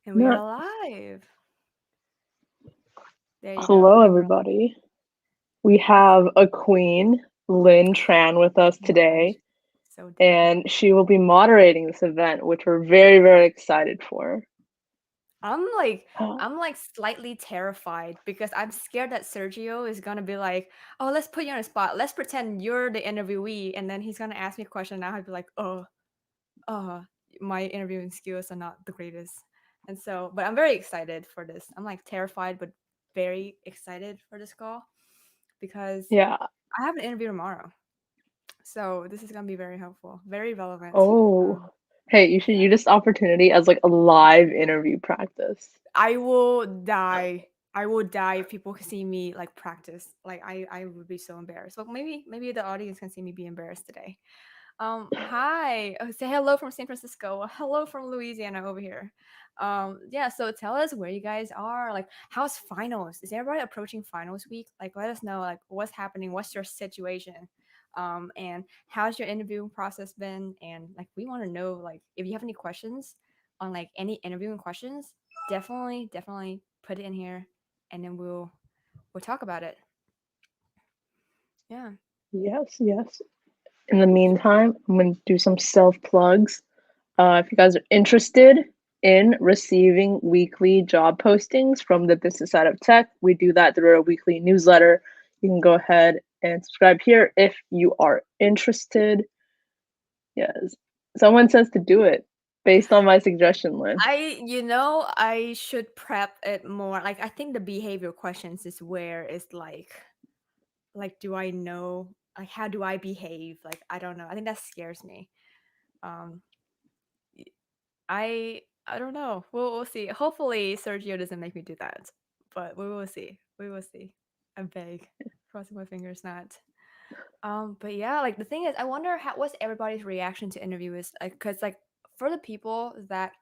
And we are No, live. There you go. hello, And we're everybody. We have a queen, Lynn Tran, with us oh my gosh, today, so dope. and she will be moderating this event, which we're very, very excited for. I'm like Oh, I'm like slightly terrified because I'm scared that Sergio is gonna be like, "Oh, let's put you on a spot. Let's pretend you're the interviewee," and then he's gonna ask me a question, and I'll be like, "Oh, my interviewing skills are not the greatest." And so, but I'm very excited for this. I'm like terrified, but very excited for this call because yeah. I have an interview tomorrow. So this is gonna be very helpful, very relevant. Oh, Um, hey, you should yeah, use this opportunity as like a live interview practice. I will die. I will die if people see me like practice. Like I would be so embarrassed. But maybe the audience can see me be embarrassed today. Hi. Oh, say hello from San Francisco. Hello from Louisiana over here. Yeah. So tell us where you guys are. Like, how's finals? Is everybody approaching finals week? Like, let us know. Like, what's happening? What's your situation? And how's your interviewing process been? And like, we want to know. Like, if you have any questions on like any interviewing questions, definitely put it in here, and then we'll talk about it. Yeah. Yes, yes. In the meantime, I'm going to do some self plugs. If you guys are interested in receiving weekly job postings from the business side of tech, we do that through our weekly newsletter. You can go ahead and subscribe here if you are interested. Yes. Someone says to do it based on my suggestion, Lynn. I should prep it more. Like, I think the behavior questions is where it's like, do I know? Like, how do I behave? Like, I don't know. I think that scares me. Um, y- I don't know. We'll see. Hopefully, Sergio doesn't make me do that, but we will see. We will see. I'm vague. Crossing my fingers, not. But yeah, like the thing is, I wonder what's everybody's reaction to interviews, because like for the people that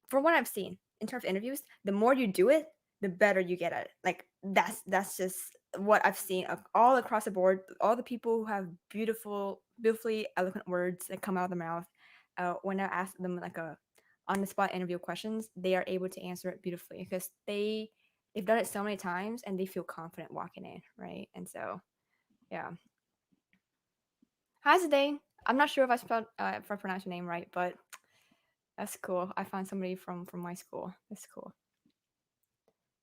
from what I've seen in terms of interviews, the more you do it, the better you get at it. Like that's just what I've seen all across the board. All the people who have beautifully eloquent words that come out of their mouth, when I ask them like a on the spot interview questions, they are able to answer it beautifully because they've done it so many times and they feel confident walking in, right? And so yeah. Hi today. I'm not sure if if I pronounced your name right, but that's cool. I found somebody from my school. That's cool.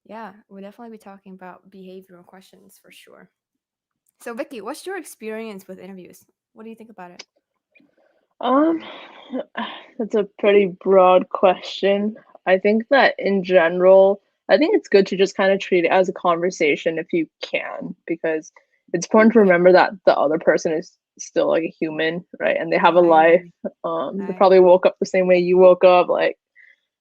Yeah, we'll definitely be talking about behavioral questions for sure. So, Vicky, what's your experience with interviews? What do you think about it? Um, that's a pretty broad question. I think that in general, I think it's good to just kind of treat it as a conversation if you can, because it's important to Yeah, remember that the other person is still like a human, right? And they have a I life. agree. They I probably agree. woke up the same way you woke up, like,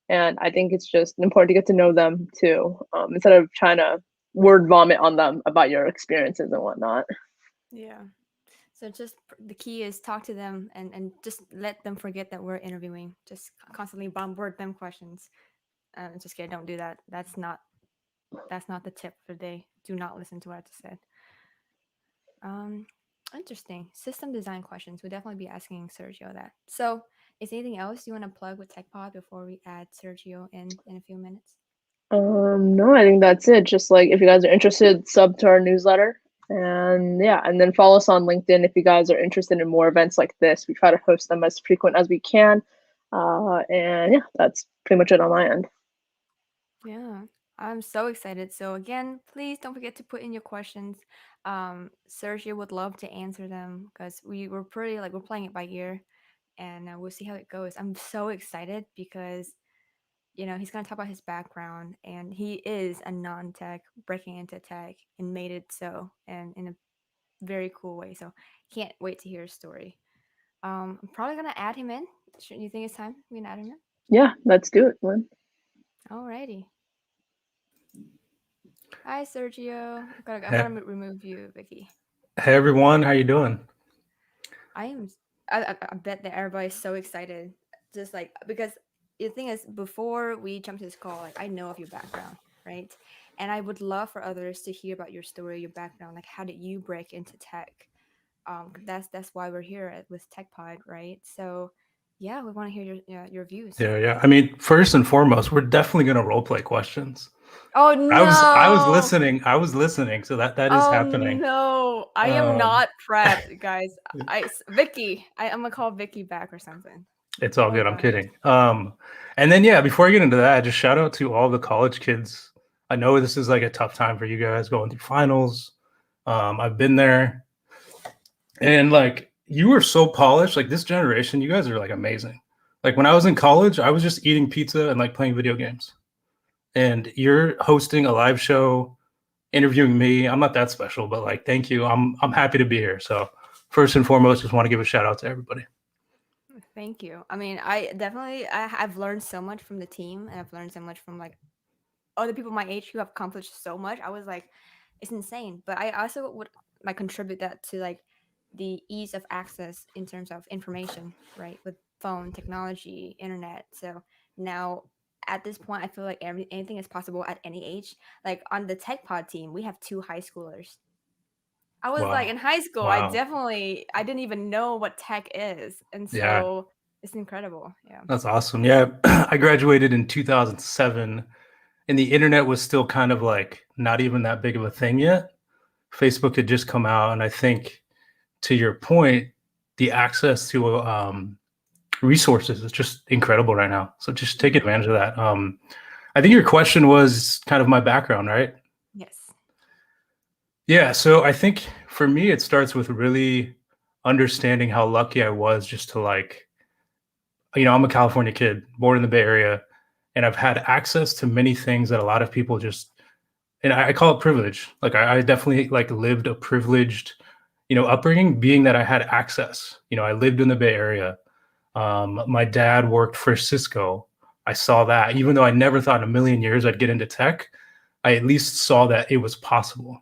and I think it's just important to get to know them too, instead of trying to word vomit on them about your experiences and whatnot. Yeah. So just the key is talk to them and just let them forget that we're interviewing. Just constantly bombard them questions. Just kidding. Don't do that. That's not the tip for the day. Do not listen to what I just said. Um, Interesting. System design questions. We'll definitely be asking Sergio that. So, is anything else you want to plug with TechPod before we add Sergio in a few minutes? No, I think that's it. Just like if you guys are interested, sub to our newsletter. And yeah, and then follow us on LinkedIn if you guys are interested in more events like this. We try to host them as frequent as we can. And yeah, that's pretty much it on my end. Yeah, I'm so excited. So again, please don't forget to put in your questions. Sergio would love to answer them because we're pretty like we're playing it by ear, and we'll see how it goes. I'm so excited because he's going to talk about his background, and he is a non-tech breaking into tech and made it so, and in a very cool way. So can't wait to hear his story. I'm probably gonna add him in. You think it's time we can add him in? Yeah, let's do it, Lynn. Alrighty. Hi, Sergio. I'm Hey, gonna remove you, Vicky. hey everyone, how you doing? I am. I bet that everybody's so excited, just like because the thing is, before we jump to this call, like I know of your background, right? And I would love for others to hear about your story, your background. Like, how did you break into tech? 'Cause that's why we're here with TechPod, right? So Yeah, we want to hear your views. Yeah. I mean, first and foremost, we're definitely gonna role play questions. Oh I was no! listening, so that is Oh happening. no! I am Um, not prepped, guys. Vicky, I'm gonna call Vicky back or something. it's all good. Hold I'm on. kidding. And then yeah, before I get into that, just shout out to all the college kids. I know this is like a tough time for you guys going through finals. I've been there, and like you were so polished. Like this generation, you guys are like amazing. Like when I was in college, I was just eating pizza and like playing video games. And you're hosting a live show, interviewing me. I'm not that special, but like, thank you. I'm happy to be here. So first and foremost, just want to give a shout out to everybody. Thank you. I mean, I've learned so much from the team, and I've learned so much from like other people my age who have accomplished so much. I was like, it's insane. But I also would like contribute that to like the ease of access in terms of information, right? With phone technology, internet. So now at this point, I feel like anything is possible at any age. Like on the tech pod team, we have two high schoolers. I was like Wow. in high school, Wow. I didn't even know what tech is. And Yeah, so it's incredible. Yeah. that's awesome. Yeah, I graduated in 2007, and the internet was still kind of like not even that big of a thing yet. Facebook had just come out, and I think to your point, the access to resources is just incredible right now. So just take Mhm. advantage of that. I think your question was kind of my background, right? Yes. Yeah. So I think for me, it starts with really understanding how lucky I was just to like, I'm a California kid, born in the Bay Area, and I've had access to many things that a lot of people just, and I call it privilege. Like I definitely like lived a privileged, upbringing, being that I had access. I lived in the Bay Area. My dad worked for Cisco. I saw that, even though I never thought in a million years I'd get into tech, I at least saw that it was possible.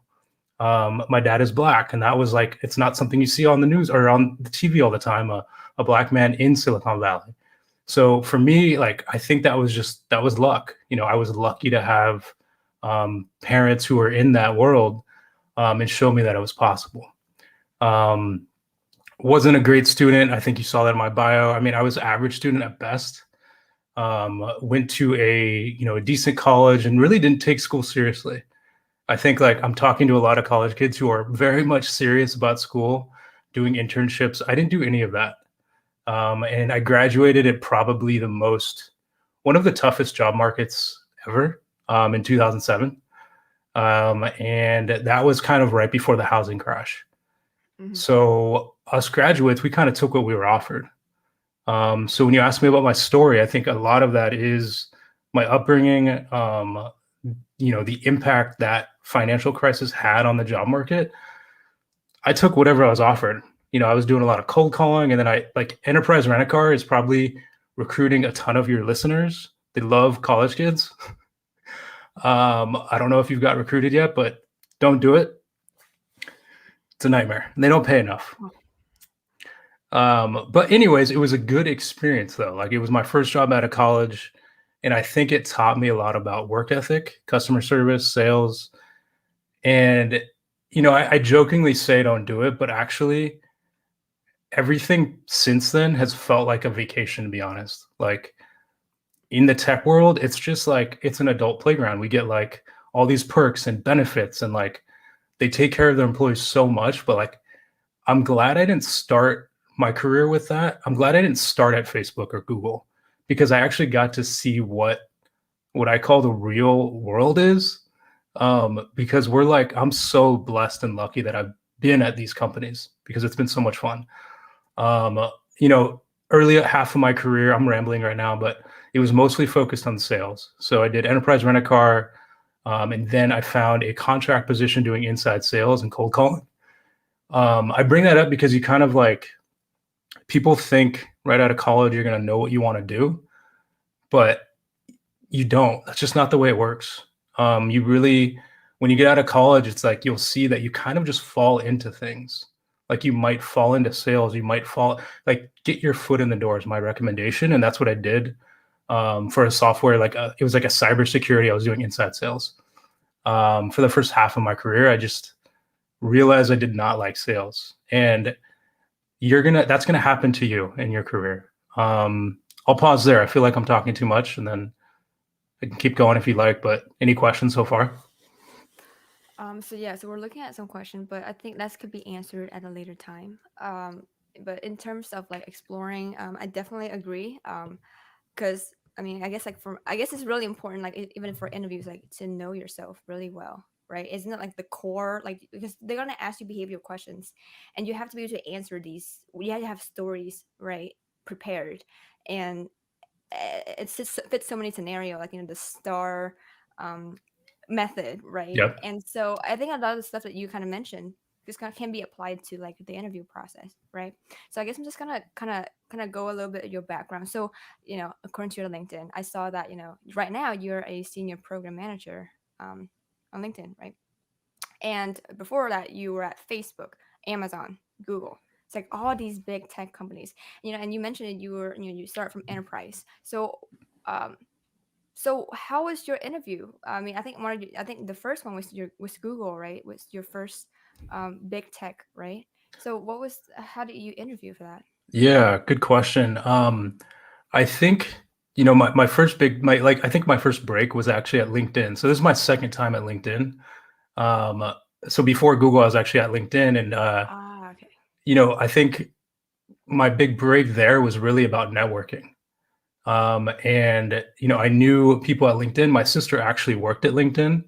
My dad is black, and that was like, it's not something you see on the news or on the TV all the time. A black man in Silicon Valley. So for me, like, I think that was luck. I was lucky to have parents who were in that world and show me that it was possible. Um, wasn't a great student. I think you saw that in my bio. I mean, I was average student at best. Went to a decent college and really didn't take school seriously. I think like I'm talking to a lot of college kids who are very much serious about school, doing internships. I didn't do any of that. And I graduated at probably one of the toughest job markets ever in 2007. And that was kind of right before the housing crash. Hmm. So us graduates, we kind of took what we were offered. So when you ask me about my story, I think a lot of that is my upbringing, the impact that financial crisis had on the job market. I took whatever I was offered. I was doing a lot of cold calling, and then I like Enterprise Rent a Car is probably recruiting a ton of your listeners. They love college kids. I don't know if you've got recruited yet, but don't do it. It's a nightmare. They don't pay enough. But anyways, it was a good experience though. Like it was my first job out of college, and I think it taught me a lot about work ethic, customer service, sales, and I jokingly say don't do it, but actually everything since then has felt like a vacation, to be honest. Like in the tech world, it's just like it's an adult playground. We get like all these perks and benefits, and like they take care of their employees so much. But like, I'm glad I didn't start my career with that. I'm glad I didn't start at Facebook or Google because I actually got to see what I call the real world is. Because I'm so blessed and lucky that I've been at these companies because it's been so much fun. Um, you know, early half of my career, I'm rambling right now, but it was mostly focused on sales. So I did enterprise rent a car, and then I found a contract position doing inside sales and cold calling. I bring that up because you kind of like people think right out of college you're going to know what you want to do, but you don't. That's just not the way it works. You really, when you get out of college, it's like you'll see that you kind of just fall into things. Like you might fall into sales, you might fall like get your foot in the door is my recommendation, and that's what I did for a software it was like a cybersecurity. I was doing inside sales for the first half of my career. I just realized I did not like sales, and that's gonna happen to you in your career. I'll pause there. I feel like I'm talking too much, and then I can keep going if you like. But any questions so far? So we're looking at some questions, but I think that could be answered at a later time. But in terms of like exploring, I definitely agree. Because I mean, I guess it's really important, like even for interviews, like to know yourself really well, right? Isn't it like the core, like because they're gonna ask you behavioral questions, and you have to be able to answer these. You have to have stories, right, prepared, and it just fits so many scenario, like the star um, method, right? Yep. And so I think a lot of the stuff that you kind of mentioned just kind of can be applied to like the interview process, right? So I guess I'm just gonna kind of go a little bit of your background. So according to your LinkedIn, I saw that right now you're a senior program manager on LinkedIn, right? And before that, you were at Facebook, Amazon, Google. It's like all these big tech companies, and you mentioned that you start from enterprise. Um, so how was your interview? I mean, I think the first one was Google, right? Was your first big tech, right? So how did you interview for that? Yeah, good question. I think my first I think my first break was actually at LinkedIn. So this is my second time at LinkedIn. Um, so before Google, I was actually at LinkedIn, and Okay. I think my big break there was really about networking. And I knew people at LinkedIn. My sister actually worked at LinkedIn.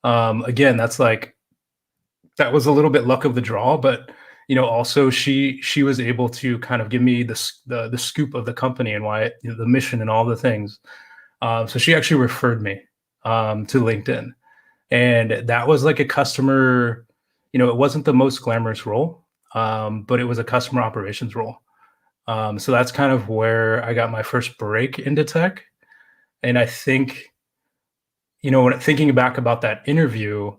Again, that was a little bit luck of the draw, but also she was able to kind of give me the scoop of the company and why the mission and all the things. So she actually referred me to LinkedIn, and that was like a customer. It wasn't the most glamorous role, but it was a customer operations role. So that's kind of where I got my first break into tech. And I think, when thinking back about that interview,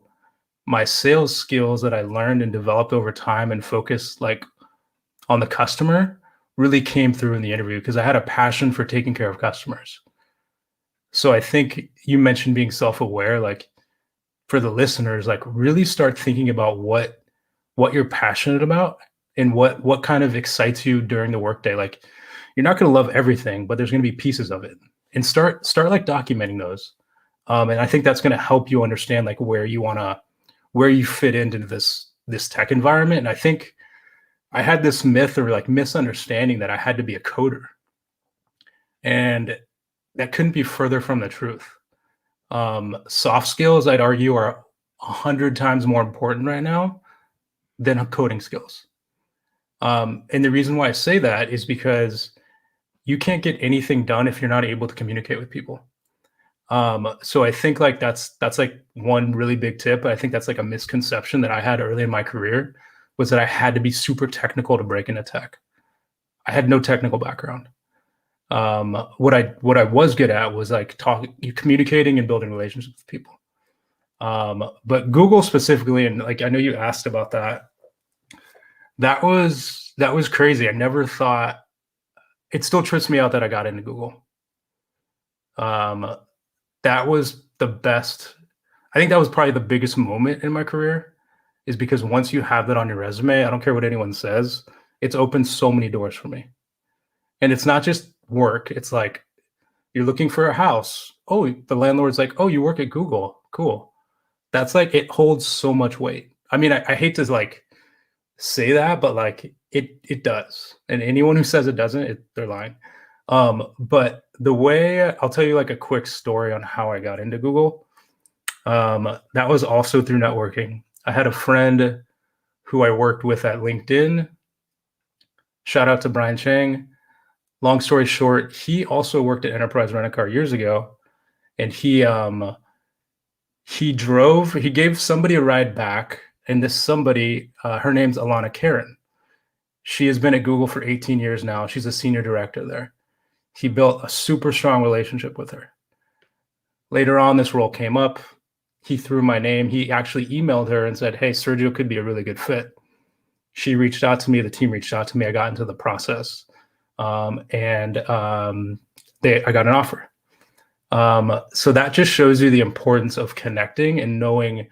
my sales skills that I learned and developed over time and focused like on the customer really came through in the interview because I had a passion for taking care of customers. So I think you mentioned being self-aware, like for the listeners, like really start thinking about what you're passionate about and what kind of excites you during the workday. Like you're not going to love everything, but there's going to be pieces of it, and start like documenting those. And I think that's going to help you understand like where you fit into this tech environment. And I think I had this myth or like misunderstanding that I had to be a coder, and that couldn't be further from the truth. Soft skills, I'd argue, are 100 times more important right now than coding skills. And the reason why I say that is because you can't get anything done if you're not able to communicate with people. So I think like that's like one really big tip. I think that's like a misconception that I had early in my career, was that I had to be super technical to break into tech. I had no technical background. What I was good at was like communicating and building relationships with people. But Google specifically, and like I know you asked about that. That was crazy. I never thought. It still trips me out that I got into Google. Um, that was the best. I think that was probably the biggest moment in my career, is because once you have that on your resume, I don't care what anyone says, it's opened so many doors for me. And it's not just work. It's like you're looking for a house. Oh, the landlord's like, oh, you work at Google. Cool. That's like, it holds so much weight. I mean, I hate to like say that, but like it does. And anyone who says it doesn't, they're lying. But the way I'll tell you like a quick story on how I got into Google. That was also through networking. I had a friend who I worked with at LinkedIn. Shout out to Brian Chang. Long story short, he also worked at Enterprise Rent a Car years ago, and he gave somebody a ride back, and this somebody, her name's Alana Karen. She has been at Google for 18 years now. She's a senior director there. He built a super strong relationship with her. Later on, this role came up. He threw my name. He actually emailed her and said, hey, Sergio could be a really good fit. She reached out to me. The team reached out to me. I got into the process. And I got an offer. So that just shows you the importance of connecting and knowing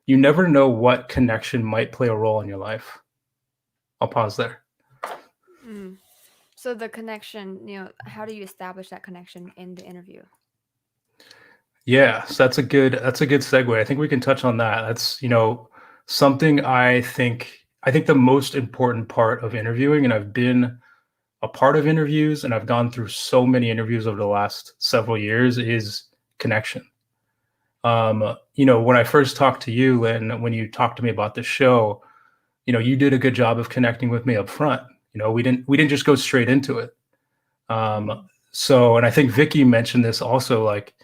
you never know what connection might play a role in your life. I'll pause there. Mm. So the connection, how do you establish that connection in the interview? Yeah, so that's a good segue. I think we can touch on that. That's, something I think the most important part of interviewing, and I've been a part of interviews and I've gone through so many interviews over the last several years, is connection. When I first talked to you, Lynn, when you talked to me about the show, you did a good job of connecting with me up front. We didn't just go straight into it. Um, Mm. so, and I think Vicky mentioned this also, like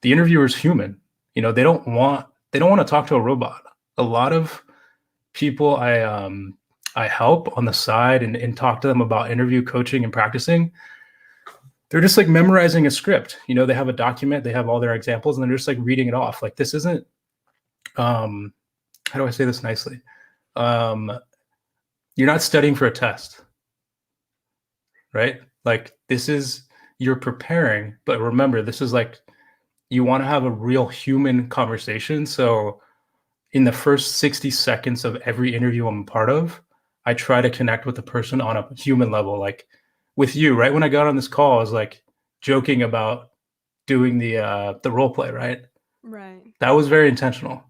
the interviewer's human. They don't want to talk to a robot. A lot of people I help on the side and talk to them about interview coaching and practicing, they're just like memorizing a script. They have a document, they have all their examples, and they're just like reading it off. Like this isn't um how do I say this nicely? Um you're not studying for a test, right? Like this is you're preparing, but remember, this is like you want to have a real human conversation. So in the first 60 seconds of every interview I'm a part of, I try to connect with the person on a human level. Like with you, right? When I got on this call, I was like joking about doing the role play, right? Right. That was very intentional.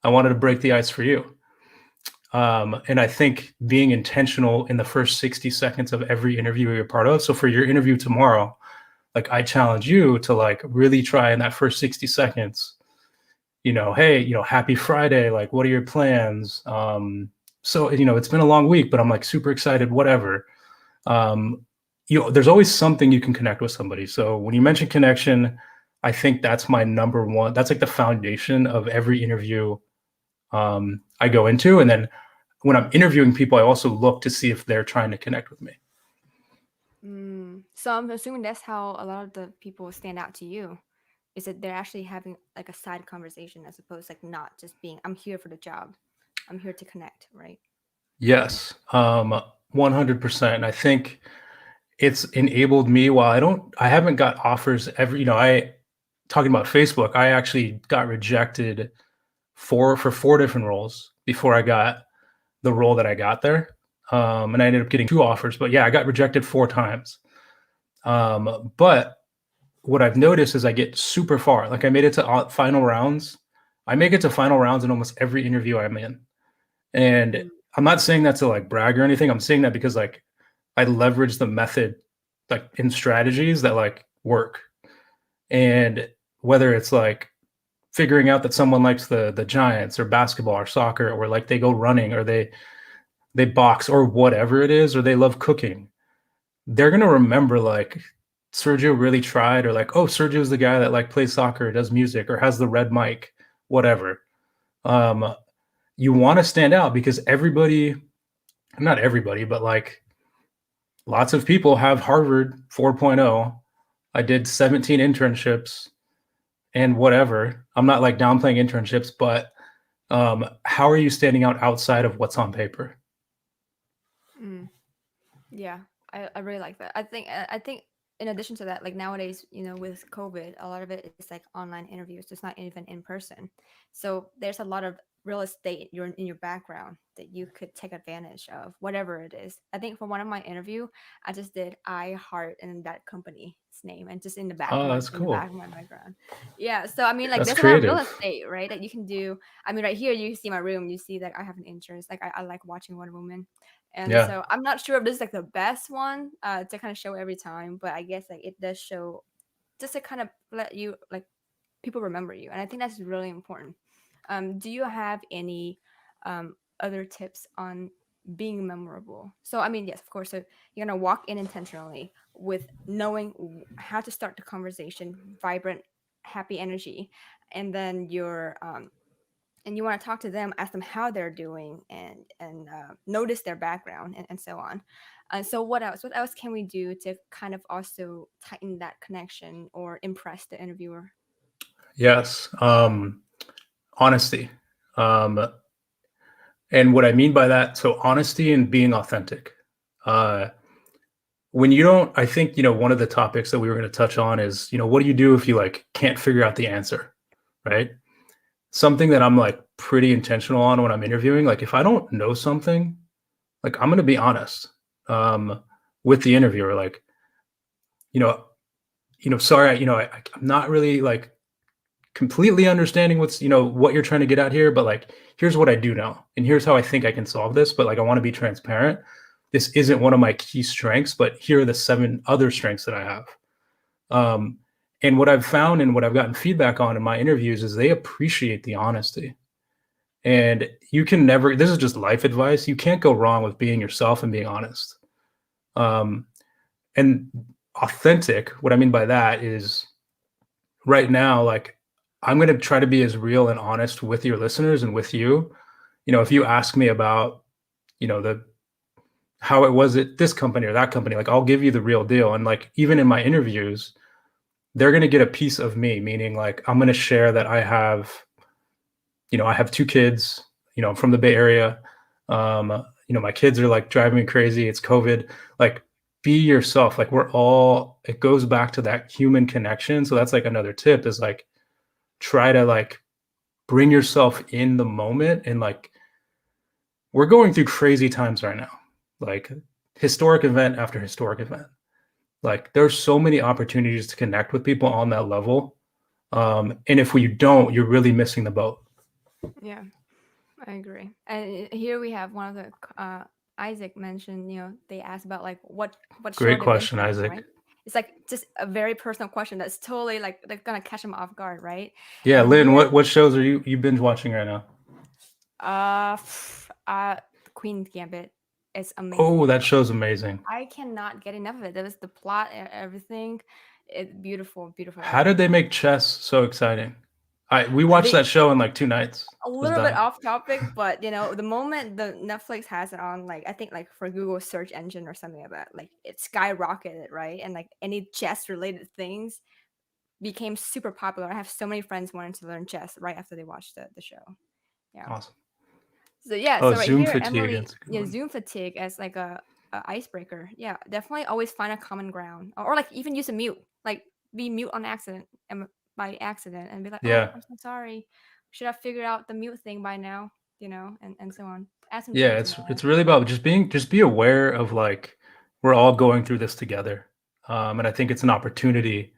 I wanted to break the ice for you. And I think being intentional in the first 60 seconds of every interview you're part of. So for your interview tomorrow, like I challenge you to like really try in that first 60 seconds, hey, happy Friday. Like, what are your plans? So, it's been a long week, but I'm like super excited, whatever. There's always something you can connect with somebody. So when you mention connection, I think that's my number one. That's like the foundation of every interview I go into. And then when I'm interviewing people, I also look to see if they're trying to connect with me. So I'm assuming that's how a lot of the people stand out to you, is that they're actually having like a side conversation as opposed like not just being, I'm here for the job. I'm here to connect, right? Yes, 100%. I think it's enabled me. While I haven't got offers every, talking about Facebook, I actually got rejected for 4 different roles before I got the role that I got there. And I ended up getting 2 offers, but yeah, I got rejected 4 times. But what I've noticed is I get super far. Like I made it to final rounds. I make it to final rounds in almost every interview I'm in. And Mm. I'm not saying that to like brag or anything. I'm saying that because like I leverage the method like in strategies that like work. And whether it's like figuring out that someone likes the Giants or basketball or soccer, or like they go running, or they box or whatever it is, or they love cooking, they're gonna remember like Sergio really tried, or like, oh, Sergio's the guy that like plays soccer, does music, or has the red mic, whatever. Um, you want to stand out because everybody, not everybody, but like lots of people have Harvard 4.0. I did 17 internships and whatever. I'm not like downplaying internships, but how are you standing out outside of what's on paper? Mm. Yeah, I really like that. I think in addition to that, like nowadays, with COVID, a lot of it is like online interviews. It's not even in person. So there's a lot of real estate in your background that you could take advantage of, whatever it is. I think for one of my interview, I just did I heart and that company's name and just in the back of Oh, my that's cool. background. Yeah. So I mean like That's there's a lot of real creative. estate, right? That you can do. I mean, right here you see my room, you see that I have an interest. Like I like watching Wonder Woman. And Yeah. so I'm not sure if this is like the best one to kind of show every time, but I guess like it does show just to kind of let you like people remember you, and I think that's really important. Do you have any other tips on being memorable? So I mean, yes, of course. So you're gonna walk in intentionally with knowing how to start the conversation, vibrant, happy energy, and then you want to talk to them, ask them how they're doing, and notice their background and so on. So what else? What else can we do to kind of also tighten that connection or impress the interviewer? Yes. Honesty. Um, and what I mean by that, so honesty and being authentic. Uh, when you don't, I think, one of the topics that we were going to touch on is, what do you do if you like can't figure out the answer, right? Something that I'm like pretty intentional on when I'm interviewing. Like if I don't know something, like I'm going to be honest. Um, with the interviewer, like, sorry, I'm not really like completely understanding what's, what you're trying to get at here, but like, here's what I do know, and here's how I think I can solve this. But like, I want to be transparent. This isn't one of my key strengths, but here are the 7 other strengths that I have. And what I've found and what I've gotten feedback on in my interviews is they appreciate the honesty. And you can never, this is just life advice. You can't go wrong with being yourself and being honest. And authentic, what I mean by that is right now, like, I'm going to try to be as real and honest with your listeners and with you. If you ask me about, how it was at this company or that company, like, I'll give you the real deal. And like, even in my interviews, they're going to get a piece of me, meaning like, I'm going to share that I have 2 kids, I'm from the Bay Area. My kids are like driving me crazy. It's COVID. Like, be yourself. Like, it goes back to that human connection. So that's like another tip is like, try to like bring yourself in the moment. And like, we're going through crazy times right now, like historic event after historic event. Like, there's so many opportunities to connect with people on that level. And if we don't, you're really missing the boat. Yeah, I agree. And here we have one of the Isaac mentioned, they asked about like what Great sort of question, interest, Isaac. right? It's like just a very personal question that's totally like they're gonna catch them off guard, right? Yeah, And Lynn, here, what shows are you binge watching right now? Queen's Gambit is amazing. Oh, that show's amazing. I cannot get enough of it. There was the plot and everything. It's beautiful. How did they make chess so exciting? We watched that show in like 2 nights. A little bit off topic, but the moment the Netflix has it on, like I think like for Google search engine or something like that, like it skyrocketed, right? And like any chess related things became super popular. I have so many friends wanting to learn chess right after they watched the show. Yeah. Awesome. So yeah, Oh, so right Zoom here, fatigue. Emily, That's a good one. Zoom fatigue as like a icebreaker. Yeah, definitely always find a common ground, or like even use a mute, like be mute on accident and by accident, and be like, Yeah. oh, I'm so sorry. Should have figured out the mute thing by now, and so on. Add some Yeah, jokes in it's really about just be aware of like, we're all going through this together. And I think it's an opportunity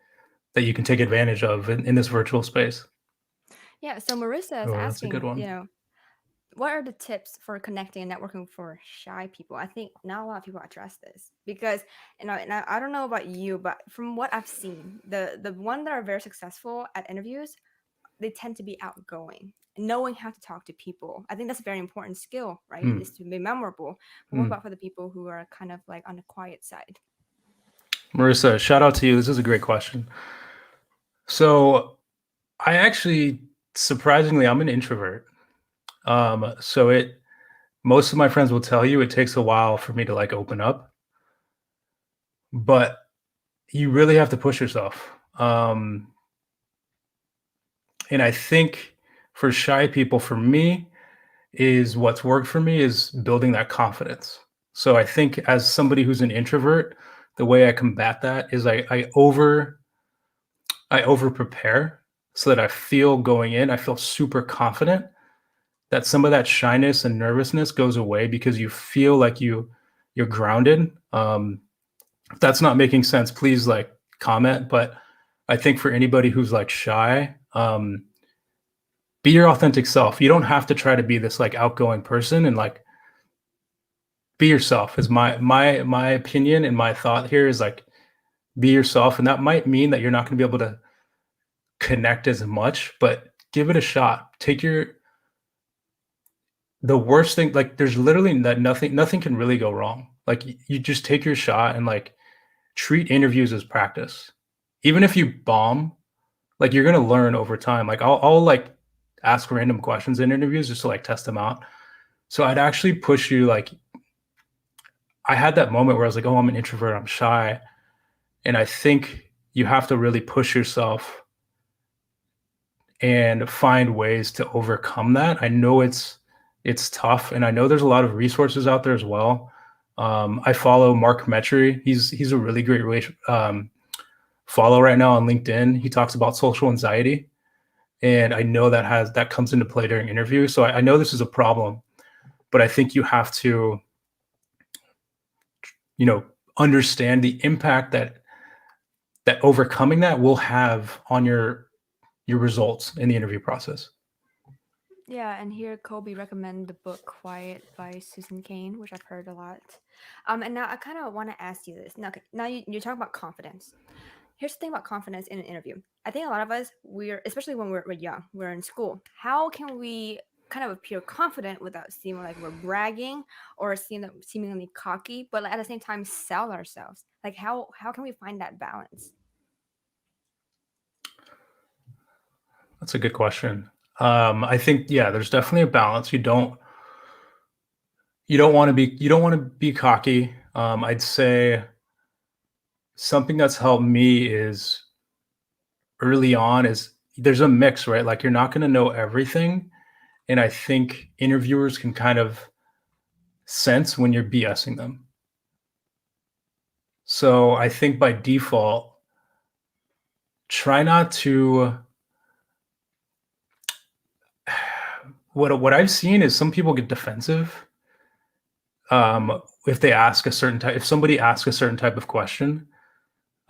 that you can take advantage of in this virtual space. Yeah, so Marissa is Oh, that's a asking, good one. what are the tips for connecting and networking for shy people? I think not a lot of people address this because, and I don't know about you, but from what I've seen, the one that are very successful at interviews, they tend to be outgoing, knowing how to talk to people. I think that's a very important skill, right? Is to be memorable. But what about for the people who are kind of like on the quiet side? Marissa, shout out to you. This is a great question. So I actually, surprisingly, I'm an introvert. So most of my friends will tell you it takes a while for me to like open up, but you really have to push yourself. And I think for shy people, for me, is what's worked for me is building that confidence. So I think as somebody who's an introvert, the way I combat that is I over prepare so that I feel going in, I feel super confident that some of that shyness and nervousness goes away because you feel like you're grounded. If that's not making sense, please like comment. But I think for anybody who's like shy, be your authentic self. You don't have to try to be this like outgoing person, and like, be yourself is my opinion, and my thought here is like, be yourself. And that might mean that you're not going to be able to connect as much, but give it a shot. The worst thing, like, there's literally nothing can really go wrong. Like, you just take your shot and like treat interviews as practice. Even if you bomb, like, you're gonna learn over time. Like, I'll like ask random questions in interviews just to like test them out. So I'd actually push you. Like, I had that moment where I was like, oh, I'm an introvert, I'm shy. And I think you have to really push yourself and find ways to overcome that. I know it's tough, and I know there's a lot of resources out there as well. I follow Mark Metry. He's a really great follow right now on LinkedIn. He talks about social anxiety, and I know that comes into play during interviews. So I know this is a problem, but I think you have to, understand the impact that overcoming that will have on your results in the interview process. Yeah, and here Kobe recommend the book Quiet by Susan Cain, which I've heard a lot. And now I kind of want to ask you this. Now, now you're talking about confidence. Here's the thing about confidence in an interview. I think a lot of us, especially when we're young, we're in school. How can we kind of appear confident without seeming like we're bragging or seemingly cocky, but like at the same time sell ourselves? Like how can we find that balance? That's a good question. I think yeah, there's definitely a balance. You don't want to be cocky. I'd say something that's helped me is early on is there's a mix, right? Like you're not going to know everything, and I think interviewers can kind of sense when you're BSing them. So I think by default, try not to. What I've seen is some people get defensive if they ask a certain type. If somebody asks a certain type of question,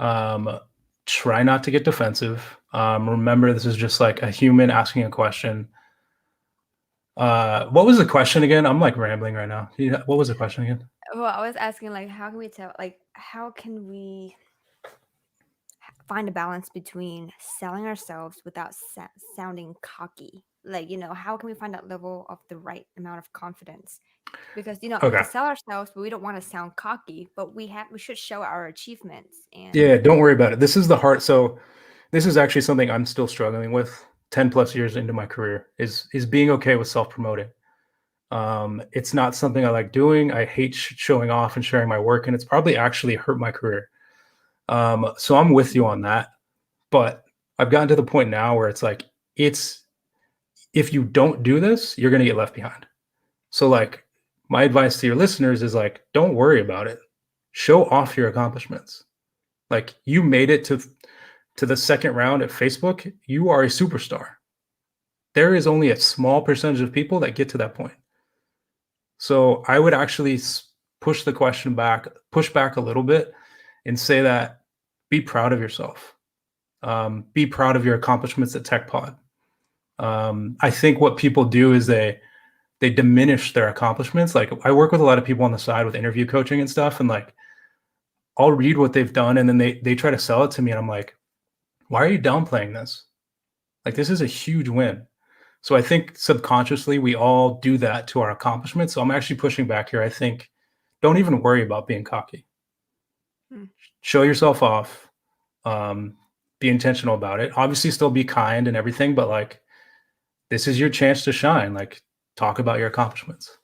um, try not to get defensive. Remember, this is just like a human asking a question. What was the question again? I'm like rambling right now. What was the question again? Well, I was asking like how can we tell like how can we find a balance between selling ourselves without sounding cocky, like how can we find that level of the right amount of confidence, because we Okay. can sell ourselves but we don't want to sound cocky, but we should show our achievements and Yeah, don't worry about it. This is the heart. So this is actually something I'm still struggling with 10 plus years into my career is being okay with self-promoting. It's not something I like doing. I hate showing off and sharing my work, and it's probably actually hurt my career. So I'm with you on that. But I've gotten to the point now where it's like, it's if you don't do this, you're going to get left behind. So like my advice to your listeners is like, don't worry about it. Show off your accomplishments. Like you made it to the second round at Facebook, you are a superstar. There is only a small percentage of people that get to that point. So I would actually push the question back, push back a little bit and say that be proud of yourself. Be proud of your accomplishments at TechPod. I think what people do is they diminish their accomplishments. Like I work with a lot of people on the side with interview coaching and stuff, and like I'll read what they've done and then they try to sell it to me, and I'm like, why are you downplaying this? Like this is a huge win. So I think subconsciously we all do that to our accomplishments. So I'm actually pushing back here. I think don't even worry about being cocky. hmm. Show yourself off. Be intentional about it. Obviously, still be kind and everything, but like this is your chance to shine. Like talk about your accomplishments.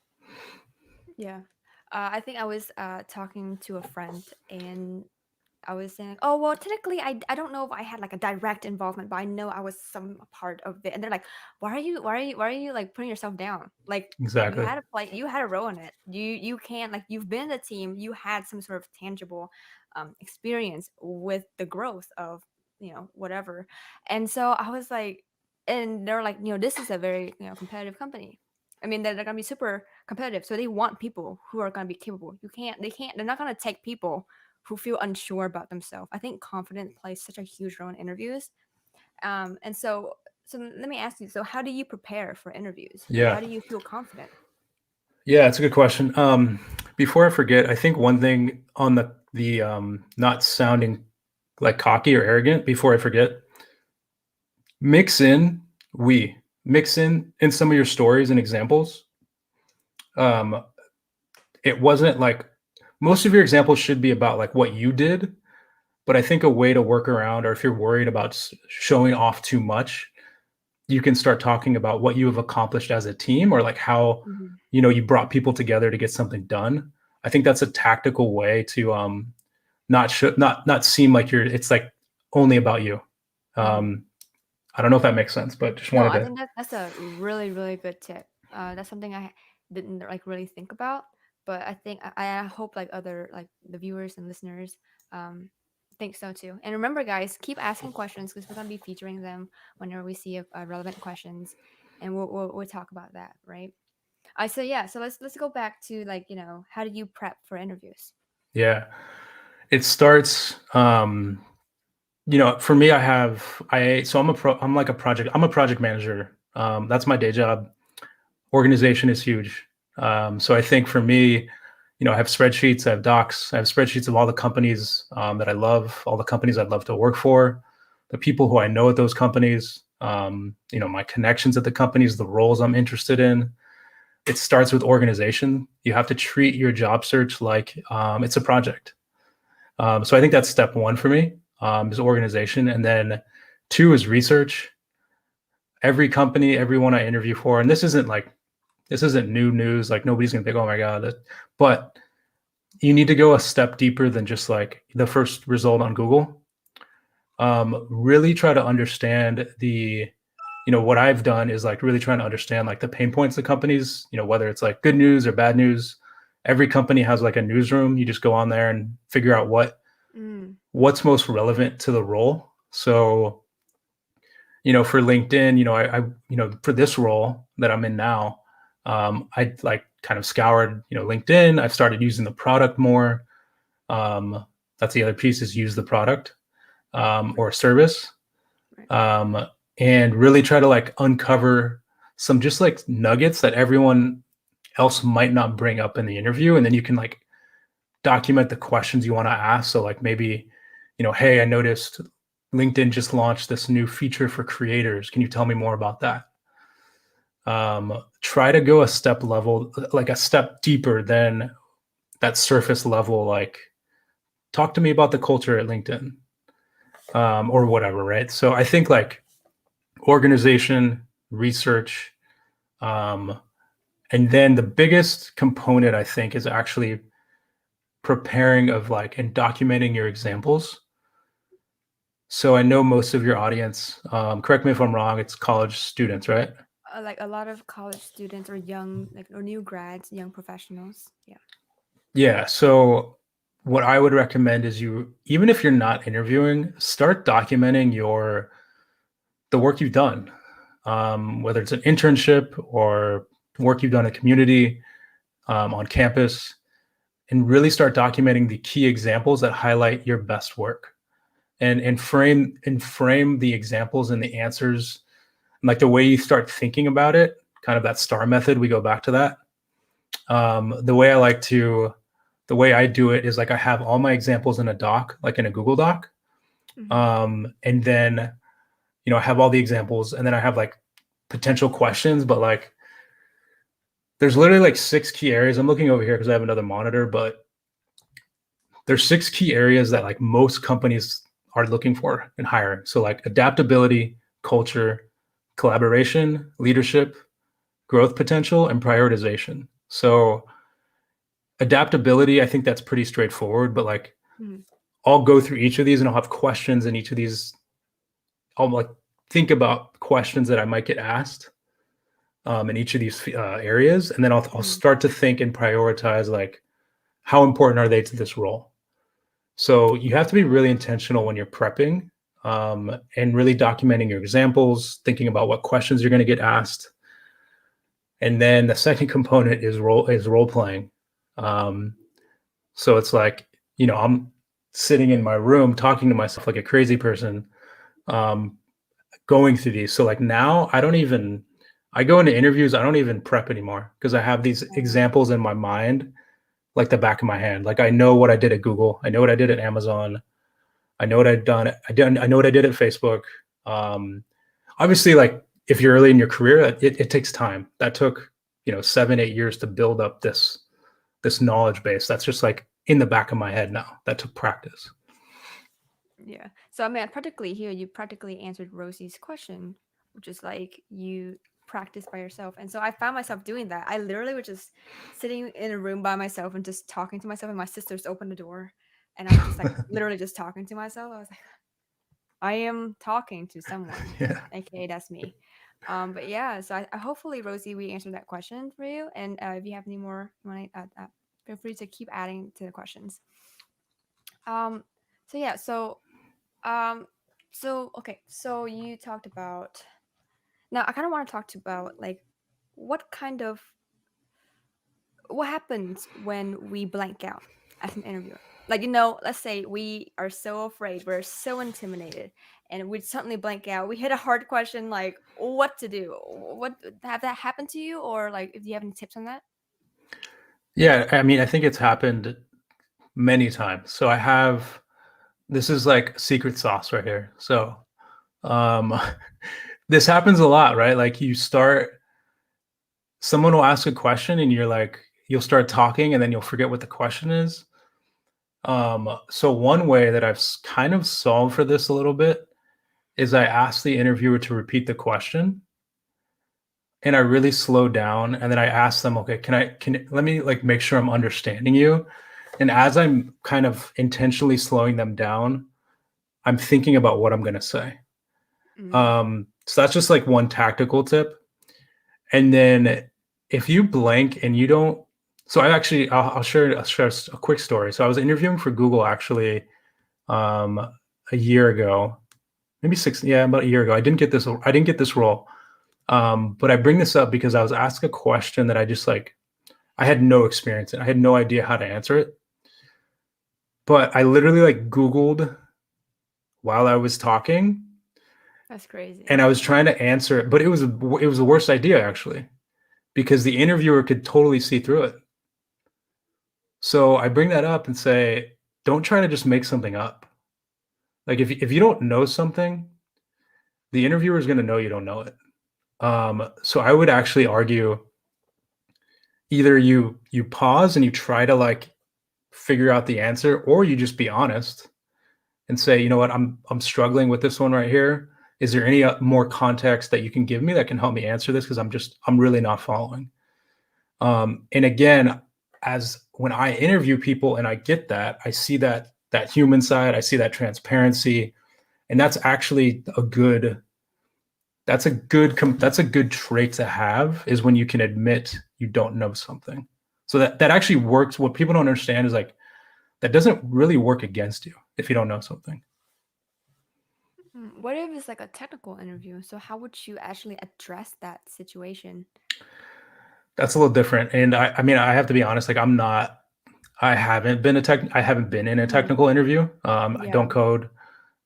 Yeah. I think I was talking to a friend and I was saying, oh, well, technically, I don't know if I had like a direct involvement, but I know I was some part of it. And they're like, why are you like putting yourself down? Like Exactly. you had a role in it. You can't, like, you've been in the team, you had some sort of tangible experience with the growth of, whatever. And so I was like, and they're like, this is a very, competitive company. I mean, they're going to be super competitive. So they want people who are going to be capable. They're not going to take people who feel unsure about themselves. I think confidence plays such a huge role in interviews. And so let me ask you, so how do you prepare for interviews? How Yeah. do you feel confident? Yeah, it's a good question. Before I forget, I think one thing on the not sounding like cocky or arrogant, before I forget, mix in we mix in some of your stories and examples. Um, it wasn't like most of your examples should be about like what you did, but I think a way to work around, or if you're worried about showing off too much, you can start talking about what you have accomplished as a team, or like how Mhm. you brought people together to get something done. I think that's a tactical way to not seem like it's like only about you. Mhm. um I don't know if that makes sense, but just No, wanted I to. think that's a really, really good tip. That's something I didn't like really think about, but I think I hope like other like the viewers and listeners um think so too. And remember, guys, keep asking questions because we're gonna be featuring them whenever we see relevant questions, and we'll talk about that, right? So yeah, so let's go back to like how do you prep for interviews? Yeah. It starts, for me, I'm a project manager. That's my day job. Organization is huge. So I think for me, I have spreadsheets, I have docs, I have spreadsheets of all the companies that I love, all the companies I'd love to work for, the people who I know at those companies, my connections at the companies, the roles I'm interested in. It starts with organization. You have to treat your job search like it's a project. So I think that's step one for me, is organization. And then two is research. Every company, everyone I interview for, and this isn't new news. Like nobody's gonna think, oh my God. But you need to go a step deeper than just like the first result on Google. Really try to understand what I've done is like really trying to understand like the pain points of companies, whether it's like good news or bad news. Every company has like a newsroom. You just go on there and figure out what's most relevant to the role. So, for LinkedIn, for this role that I'm in now, I like kind of scoured, LinkedIn. I've started using the product more. That's the other piece, is use the product or service. Right. And really try to like uncover some just like nuggets that everyone else might not bring up in the interview. And then you can like document the questions you want to ask. So like maybe, hey, I noticed LinkedIn just launched this new feature for creators. Can you tell me more about that? Try to go a step deeper than that surface level. Like, talk to me about the culture at LinkedIn, or whatever, right? So I think like organization, research, and then the biggest component I think is actually preparing of like and documenting your examples. So I know most of your audience, correct me if I'm wrong, it's college students, right? Like a lot of college students or young, like or new grads, young professionals. Yeah. Yeah. So what I would recommend is even if you're not interviewing, start documenting the work you've done, whether it's an internship or work you've done in the community, on campus, and really start documenting the key examples that highlight your best work, and frame the examples and the answers, and like the way you start thinking about it, kind of that STAR method. We go back to that. The way I do it is like I have all my examples in a doc, like in a Google Doc. And then, I have all the examples, and then I have like potential questions, but like there's literally like 6 key areas. I'm looking over here because I have another monitor, but there's 6 key areas that like most companies are looking for in hiring. So like adaptability, culture, collaboration, leadership, growth potential, and prioritization. So adaptability, I think that's pretty straightforward, but like I'll go through each of these and I'll have questions in each of these. I'll like think about questions that I might get asked in each of these areas, and then I'll start to think and prioritize like how important are they to this role. So you have to be really intentional when you're prepping, and really documenting your examples, thinking about what questions you're going to get asked. And then the second component is role playing. So it's like, I'm sitting in my room talking to myself like a crazy person, going through these. So like now I go into interviews, I don't even prep anymore because I have these examples in my mind, like the back of my hand. Like I know what I did at Google. I know what I did at Amazon. I know what I've done. I know what I did at Facebook. Obviously, like if you're early in your career, it takes time. That took 7-8 years to build up this knowledge base. That's just like in the back of my head now. That took practice. Yeah. So I mean, practically here, you practically answered Rosie's question, which is like you practice by yourself. And so I found myself doing that. I literally was just sitting in a room by myself and just talking to myself. And my sisters opened the door, and I was just like literally just talking to myself. I was like, I am talking to someone, Yeah. aka that's me. But yeah, so I hopefully Rosie, we answered that question for you. And if you have any more, you want to add that, feel free to keep adding to the questions. Um, so yeah, um, okay, so you talked about, now I kind of want to talk about like what kind of what happens when we blank out as an interviewer. Like, let's say we are so afraid, we're so intimidated, and we'd suddenly blank out. We hit a hard question like what to do. What have that happened to you, or like, if you have any tips on that? Yeah, I mean, I think it's happened many times. So this is like secret sauce right here. So um this happens a lot, right? Like someone will ask a question and you'll start talking and then you'll forget what the question is. So one way that I've kind of solved for this a little bit is I ask the interviewer to repeat the question and I really slow down and then I ask them, okay, let me like make sure I'm understanding you. And as I'm kind of intentionally slowing them down, I'm thinking about what I'm going to say. So that's just like one tactical tip. And then if you blank and you don't, so I'll share a quick story. So I was interviewing for Google actually a year ago, maybe about a year ago. I didn't get this role. But I bring this up because I was asked a question that I had no experience in. I had no idea how to answer it. But I literally like Googled while I was talking. That's crazy. And I was trying to answer it, but it was the worst idea actually, because the interviewer could totally see through it. So I bring that up and say, don't try to just make something up. Like if you don't know something, the interviewer is going to know you don't know it. So I would actually argue either you pause and you try to like figure out the answer, or you just be honest and say, you know what, I'm struggling with this one right here. Is there any more context that you can give me that can help me answer this? Because I'm really not following. And again, as when I interview people and I get that, I see that human side, I see that transparency, and that's actually a good trait to have, is when you can admit you don't know something. So that actually works. What people don't understand is like that doesn't really work against you if you don't know something. What if it's like a technical interview? So how would you actually address that situation? That's a little different. And I mean, I have to be honest, like I haven't been in a technical interview. I don't code.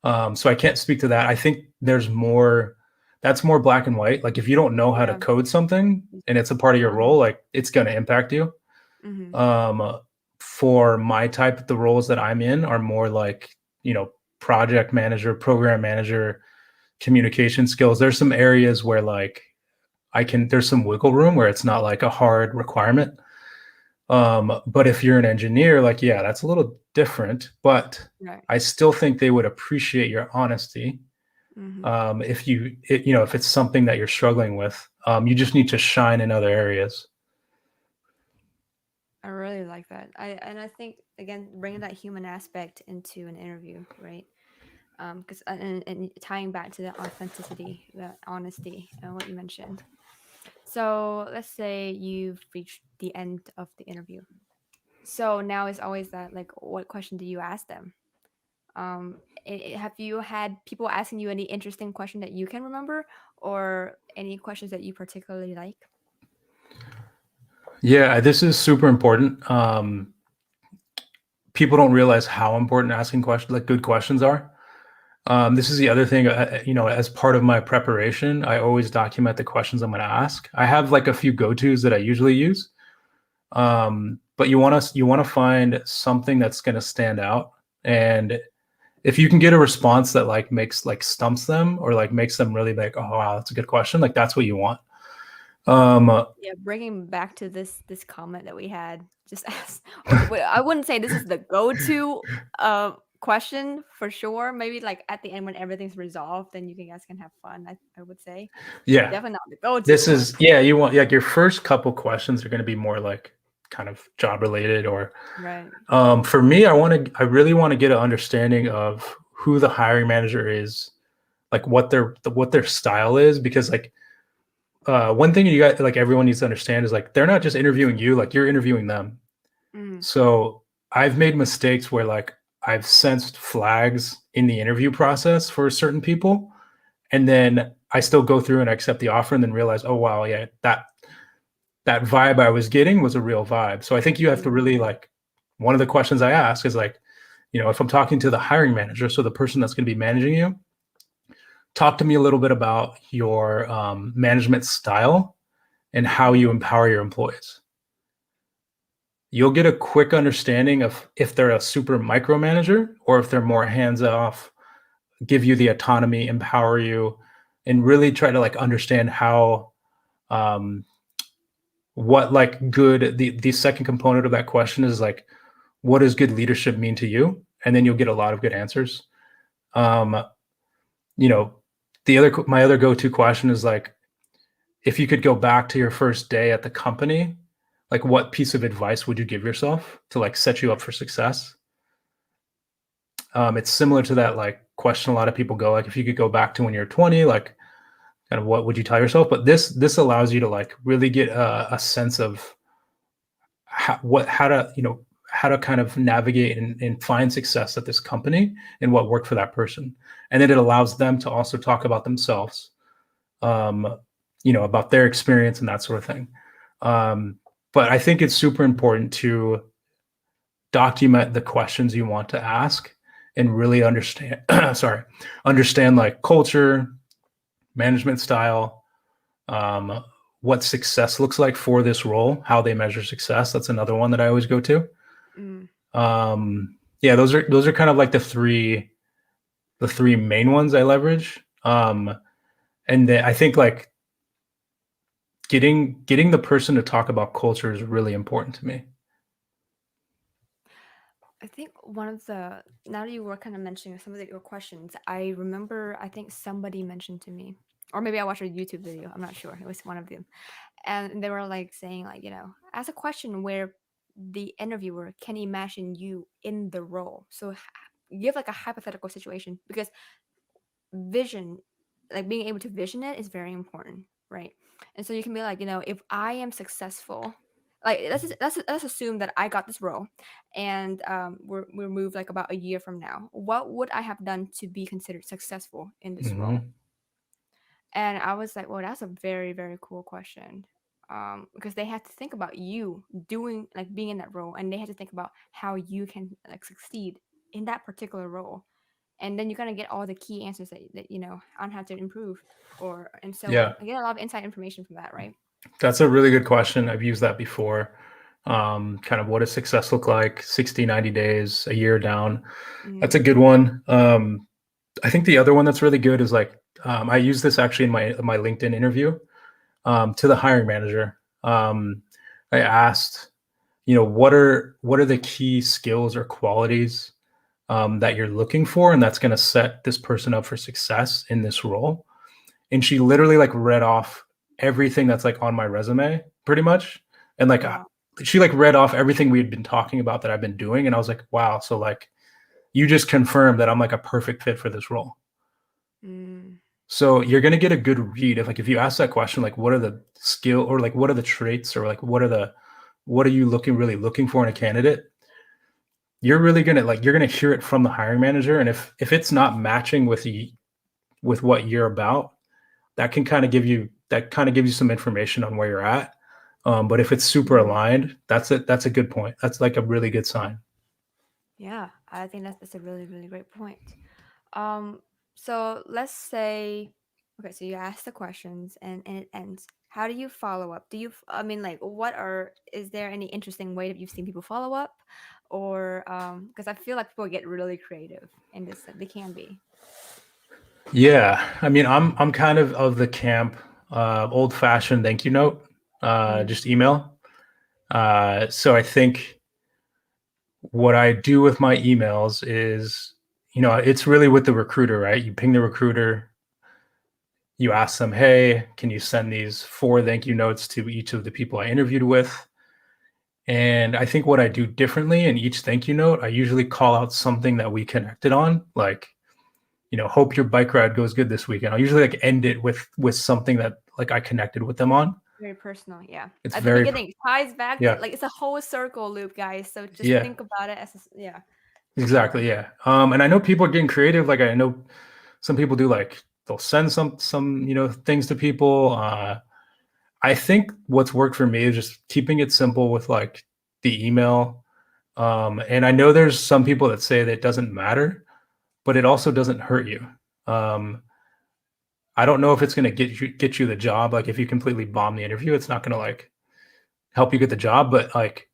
So I can't speak to that. I think that's more black and white. Like if you don't know how to code something and it's a part of your role, like it's going to impact you. For my type, the roles that I'm in are more like, project manager, program manager, communication skills. There's some areas where like there's some wiggle room where it's not like a hard requirement. But if you're an engineer, like, yeah, that's a little different, but I still think they would appreciate your honesty. If it's something that you're struggling with, you just need to shine in other areas. I really like that. I think, again, bringing that human aspect into an interview, right? Because and tying back to the authenticity, the honesty, and what you mentioned. So let's say you've reached the end of the interview. So now it's always that, like, what question do you ask them? Have you had people asking you any interesting question that you can remember, or any questions that you particularly like? Yeah, this is super important. People don't realize how important asking questions, like good questions, are. This is the other thing, as part of my preparation, I always document the questions I'm going to ask. I have like a few go-tos that I usually use. But you want to find something that's going to stand out. And if you can get a response that like stumps them, or like makes them really like, oh wow, that's a good question, like that's what you want. Bringing back to this comment that we had, just ask. I wouldn't say this is the go-to question for sure. Maybe like at the end when everything's resolved, then you guys can have fun. I would say. Yeah, definitely not the go-to. This is you want like your first couple questions are going to be more like kind of job related, or right. For me, I really want to get an understanding of who the hiring manager is, like what their style is, because like one thing you got, like everyone needs to understand, is like they're not just interviewing you, like you're interviewing them. So I've made mistakes where like I've sensed flags in the interview process for certain people, and then I still go through and accept the offer and then realize, oh wow, yeah, that vibe I was getting was a real vibe. So I think you have to really like, one of the questions I ask is like, if I'm talking to the hiring manager, so the person that's going to be managing you, talk to me a little bit about your management style and how you empower your employees. You'll get a quick understanding of if they're a super micromanager or if they're more hands off, give you the autonomy, empower you, and really try to like understand how what like good the second component of that question is like, what does good leadership mean to you? And then you'll get a lot of good answers. You know, my other go-to question is like, if you could go back to your first day at the company, like what piece of advice would you give yourself to like set you up for success? It's similar to that like question a lot of people go like, if you could go back to when you're 20, like kind of what would you tell yourself? But this allows you to like really get a sense of how to kind of navigate and find success at this company and what worked for that person. And then it allows them to also talk about themselves, about their experience and that sort of thing. But I think it's super important to document the questions you want to ask and really understand, understand like culture, management style, what success looks like for this role, how they measure success. That's another one that I always go to. Those are kind of like the three main ones I leverage. And then I think like getting the person to talk about culture is really important to me. I think one of the, now that you were kind of mentioning some of your questions, I remember, I think somebody mentioned to me, or maybe I watched a YouTube video, I'm not sure, it was one of them. And they were like saying like, ask a question where the interviewer can imagine you in the role. So give like a hypothetical situation, because vision, like being able to vision it, is very important, right? And so you can be like, if I am successful, like let's assume that I got this role, and we're moved like about a year from now. What would I have done to be considered successful in this role? And I was like, well, that's a very, very cool question. Because they had to think about you doing, like, being in that role, and they had to think about how you can like succeed in that particular role. And then you're gonna get all the key answers that on how to improve, and so Yeah. I get a lot of inside information from that, right? That's a really good question. I've used that before. Kind of what does success look like 60, 90 days, a year down? That's a good one. I think the other one that's really good is like, I use this actually in my LinkedIn interview to the hiring manager. I asked, what are the key skills or qualities that you're looking for, and that's going to set this person up for success in this role? And she literally like read off everything that's like on my resume pretty much. And like, she like read off everything we had been talking about that I've been doing. And I was like, wow. So like, you just confirmed that I'm like a perfect fit for this role. So you're going to get a good read if you ask that question, like, what are the skill, or like, what are the traits, or like, what are you really looking for in a candidate? You're really going to you're going to hear it from the hiring manager. And if it's not matching with what you're about, that can kind of give you some information on where you're at. But if it's super aligned, that's a good point. That's like a really good sign. Yeah, I think that's a really, really great point. So let's say, okay, so you ask the questions and it ends. How do you follow up? Is there any interesting way that you've seen people follow up? Or because I feel like people get really creative in this, they can be. Yeah, I mean, I'm kind of the camp, old fashioned thank you note, just email. So I think what I do with my emails is, it's really with the recruiter, right? You ping the recruiter, you ask them, hey, can you send these 4 thank you notes to each of the people I interviewed with? And I think what I do differently in each thank you note, I usually call out something that we connected on, like, hope your bike ride goes good this weekend. I'll usually like end it with something that like I connected with them on. Very personal, yeah. It's At very the beginning, ties back yeah. to, like, it's a whole circle loop, guys. So just Yeah. think about it as yeah. Exactly, Sure. yeah. And I know people are getting creative. Like I know some people do like they'll send some things to people. I think what's worked for me is just keeping it simple with like the email. And I know there's some people that say that it doesn't matter, but it also doesn't hurt you. I don't know if it's going to get you the job. Like if you completely bomb the interview, it's not going to like help you get the job, but like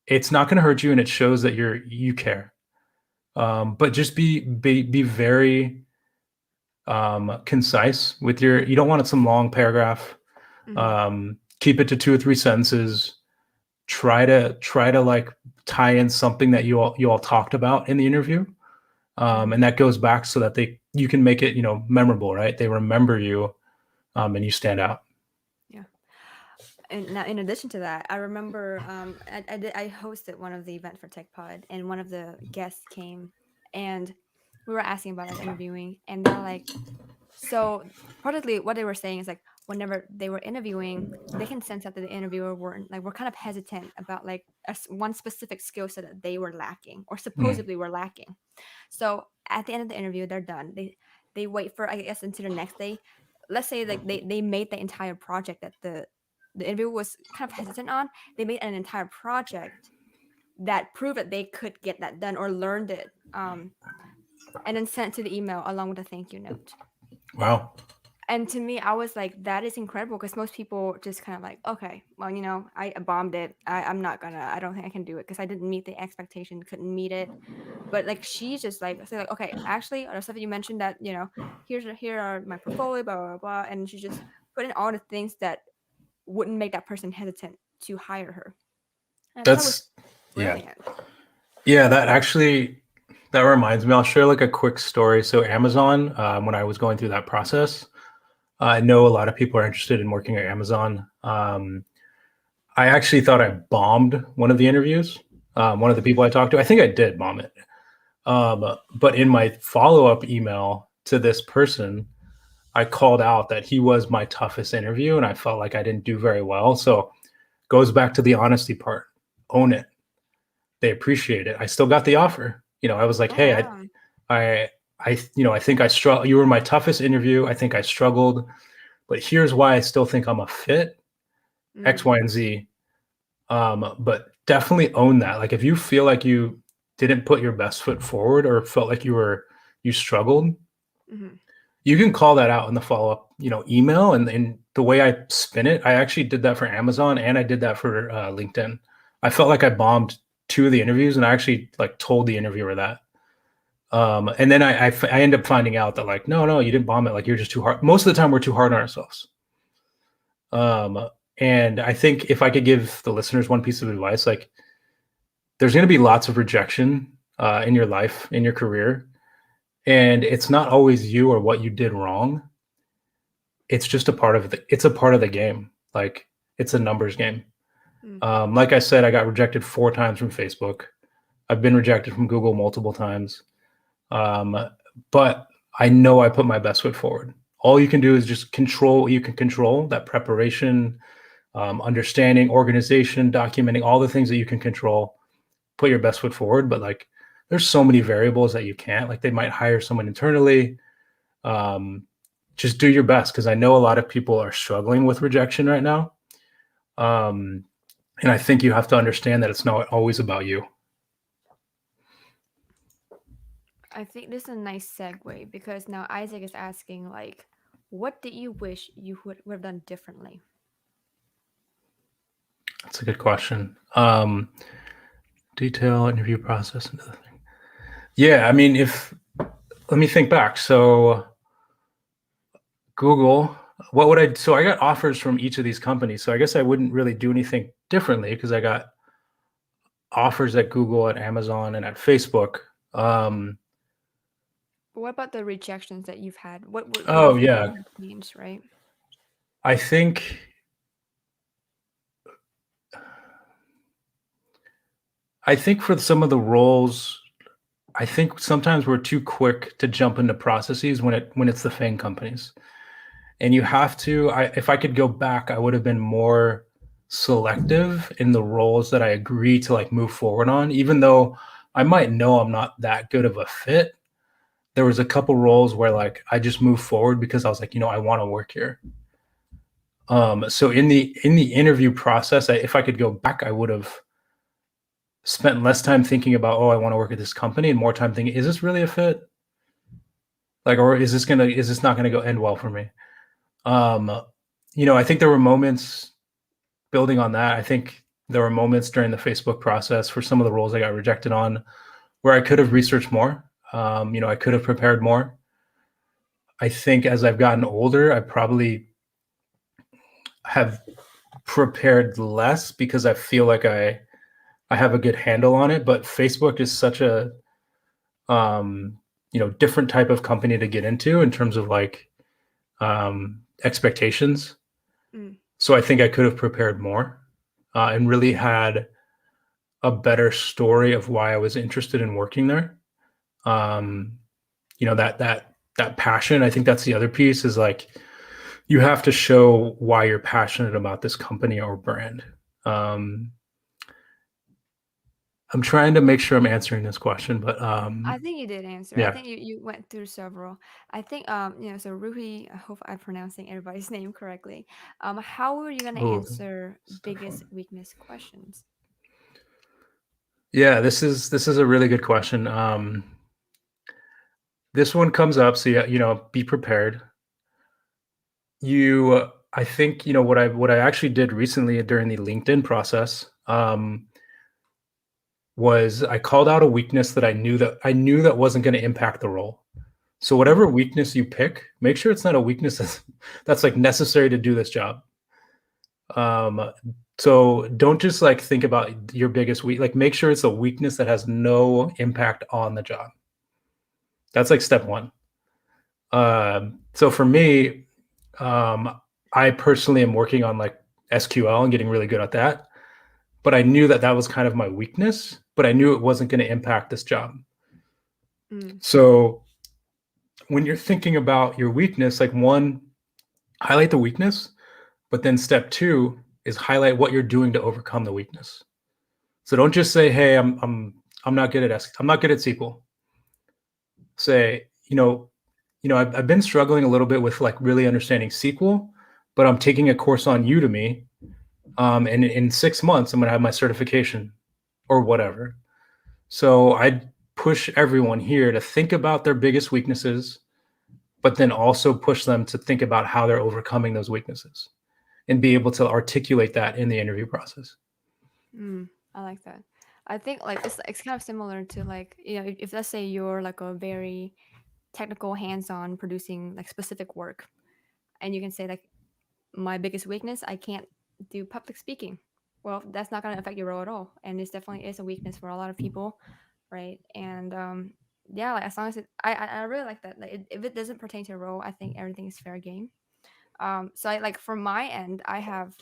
it's not going to hurt you, and it shows that you care. But just be very concise with you don't want it some long paragraph. Keep it to 2 or 3 sentences. Try to like tie in something that you all talked about in the interview. And that goes back so that you can make it, memorable, right? They remember you, and you stand out. Yeah. And now, in addition to that, I remember I hosted one of the events for TechPod, and one of the guests came, and we were asking about like interviewing, and they're like, so partly what they were saying is like whenever they were interviewing, they can sense that the interviewer were kind of hesitant about like one specific skill set that they were lacking or supposedly were lacking. So at the end of the interview, they're done. They wait for, I guess, until the next day. Let's say like they made the entire project that the interviewer was kind of hesitant on. They made an entire project that proved that they could get that done or learned it, and then sent to the email along with a thank you note. Wow. And to me, I was like, that is incredible, because most people just kind of like, okay, well, I bombed it. I don't think I can do it because I didn't meet the expectation, couldn't meet it. But like, she's just like, okay, actually, or stuff that you mentioned that, here are my portfolio, blah, blah, blah. And she just put in all the things that wouldn't make that person hesitant to hire her. And I thought that was brilliant. Yeah, that reminds me. I'll share like a quick story. So Amazon, when I was going through that process, I know a lot of people are interested in working at Amazon. I actually thought I bombed one of the interviews. One of the people I talked to, I think I did bomb it. But in my follow-up email to this person, I called out that he was my toughest interview, and I felt like I didn't do very well. So goes back to the honesty part. Own it. They appreciate it. I still got the offer. I was like, hey, I think I struggled. You were my toughest interview. I think I struggled, but here's why I still think I'm a fit. X, Y, and Z. But definitely own that. Like if you feel like you didn't put your best foot forward or felt like you struggled, you can call that out in the follow-up, email. And the way I spin it, I actually did that for Amazon and I did that for LinkedIn. I felt like I bombed 2 of the interviews, and I actually like told the interviewer that. And then I end up finding out that like, no, you didn't bomb it. Like you're just too hard. Most of the time we're too hard on ourselves. And I think if I could give the listeners one piece of advice, like there's going to be lots of rejection in your life, in your career. And it's not always you or what you did wrong. It's just a part of the game. Like it's a numbers game. Like I said, I got rejected 4 times from Facebook. I've been rejected from Google multiple times. But I know I put my best foot forward. All you can do is just control that preparation, understanding, organization, documenting, all the things that you can control. Put your best foot forward. But like there's so many variables that you can't. Like they might hire someone internally. Just do your best, because I know a lot of people are struggling with rejection right now. And I think you have to understand that it's not always about you. I think this is a nice segue, because now Isaac is asking, like, what did you wish you would have done differently? That's a good question. Detail interview process and other thing. Yeah, I mean, let me think back. So Google, so I got offers from each of these companies. So I guess I wouldn't really do anything differently, because I got offers at Google, at Amazon, and at Facebook. What about the rejections that you've had? What yeah, changed, right? I think for some of the roles, I think sometimes we're too quick to jump into processes when it's the FANG companies. And you have to, if I could go back, I would have been more selective in the roles that I agree to like move forward on, even though I might know I'm not that good of a fit. There was a couple roles where like I just moved forward because I was like, I want to work here. So in the interview process, if I could go back, I would have spent less time thinking about, oh, I want to work at this company, and more time thinking, is this really a fit? Like, or is this not gonna go end well for me? Um, I think there were moments building on that. I think there were moments during the Facebook process for some of the roles I got rejected on where I could have researched more. I could have prepared more. I think as I've gotten older, I probably have prepared less because I feel like I have a good handle on it. But Facebook is such a different type of company to get into in terms of like expectations. Mm. So I think I could have prepared more and really had a better story of why I was interested in working there. Um, that passion. I think that's the other piece is like you have to show why you're passionate about this company or brand. Um, I'm trying to make sure I'm answering this question, but I think you did answer. I yeah. think you went through several. I think so Ruhi, I hope I'm pronouncing everybody's name correctly. How were you gonna Oh, answer it's a tough biggest one. weakness questions? Yeah, this is a really good question. This one comes up, so yeah, be prepared. I think what I actually did recently during the LinkedIn process was I called out a weakness that I knew that wasn't going to impact the role. So Mm, whatever weakness you pick, make sure it's not a weakness that's like necessary to do this job. Um, so don't just like think about your biggest weak. Like make sure it's a weakness that has no impact on the job. That's like step one. So for me, I personally am working on like SQL and getting really good at that. But I knew that that was kind of my weakness, but I knew it wasn't going to impact this job. mm, So when you're thinking about your weakness, like one, highlight the weakness, but then step two is highlight what you're doing to overcome the weakness. So don't just say, "Hey, I'm not good at I'm not good at SQL." Say, I've been struggling a little bit with like really understanding SQL, but I'm taking a course on Udemy, and in 6 months I'm going to have my certification or whatever. So I'd push everyone here to think about their biggest weaknesses, but then also push them to think about how they're overcoming those weaknesses and be able to articulate that in the interview process. I like that. I think like it's kind of similar to like if let's say you're like a very technical hands-on producing like specific work, and you can say like my biggest weakness, I can't do public speaking. Well, that's not going to affect your role at all, and this definitely is a weakness for a lot of people, right? And yeah, like as long as I really like that. Like if it doesn't pertain to a role, I think everything is fair game. So I like from my end, I have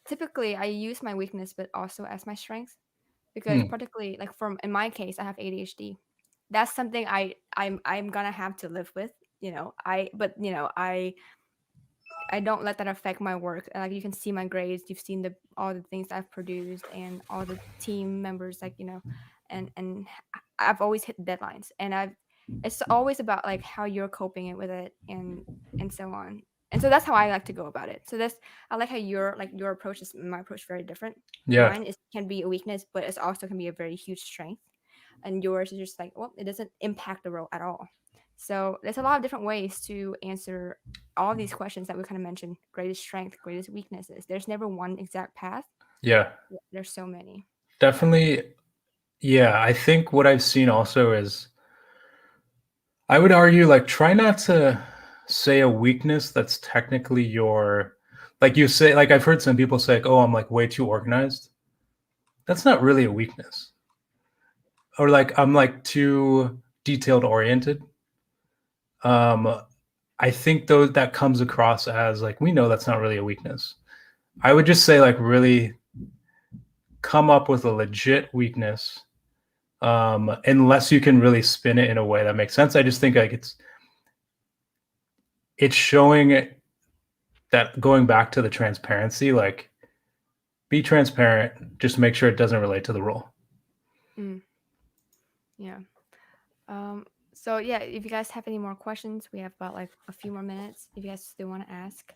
typically I use my weakness, but also as my strength because Hmm. particularly like from in my case, I have ADHD. That's something I'm gonna have to live with. I don't let that affect my work. Like you can see my grades, you've seen the all the things I've produced and all the team members, like and I've always hit deadlines, and it's always about like how you're coping it with it and so on. And so that's how I like to go about it. So that's I like how your approach is my approach very different. Yeah. Mine is can be a weakness, but it's also can be a very huge strength. And yours is just like, well, it doesn't impact the role at all. So there's a lot of different ways to answer all these questions that we kind of mentioned: greatest strength, greatest weaknesses. There's never one exact path. Yeah. There's so many. Yeah. Definitely. Yeah. I think what I've seen also is I would argue like try not to say a weakness that's technically your like you say like I've heard some people say like, oh, I'm like way too organized. That's not really a weakness. Or like I'm like too detailed oriented. Um I think though that comes across as like we know that's not really a weakness. I would just say like really come up with a legit weakness, unless you can really spin it in a way that makes sense. I just think like it's showing that going back to the transparency, like be transparent, just make sure it doesn't relate to the role. Mm, yeah. So yeah, if you guys have any more questions, we have about like a few more minutes. If you guys still want to ask,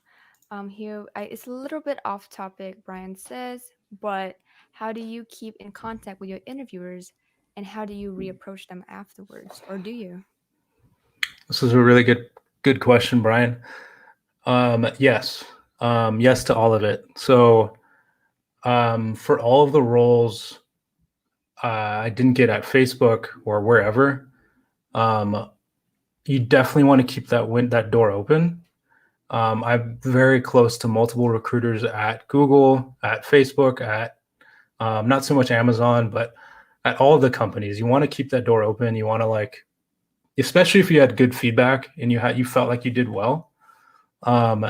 here it's a little bit off topic. Brian says, but how do you keep in contact with your interviewers, and how do you reapproach them afterwards, or do you? This is a really good question, Brian. Yes, yes to all of it. So for all of the roles I didn't get at Facebook or wherever, um, you definitely want to keep that door open. I'm very close to multiple recruiters at Google, at Facebook, at not so much Amazon, but at all of the companies. You want to keep that door open. You want to like, especially if you had good feedback and you felt like you did well. Um,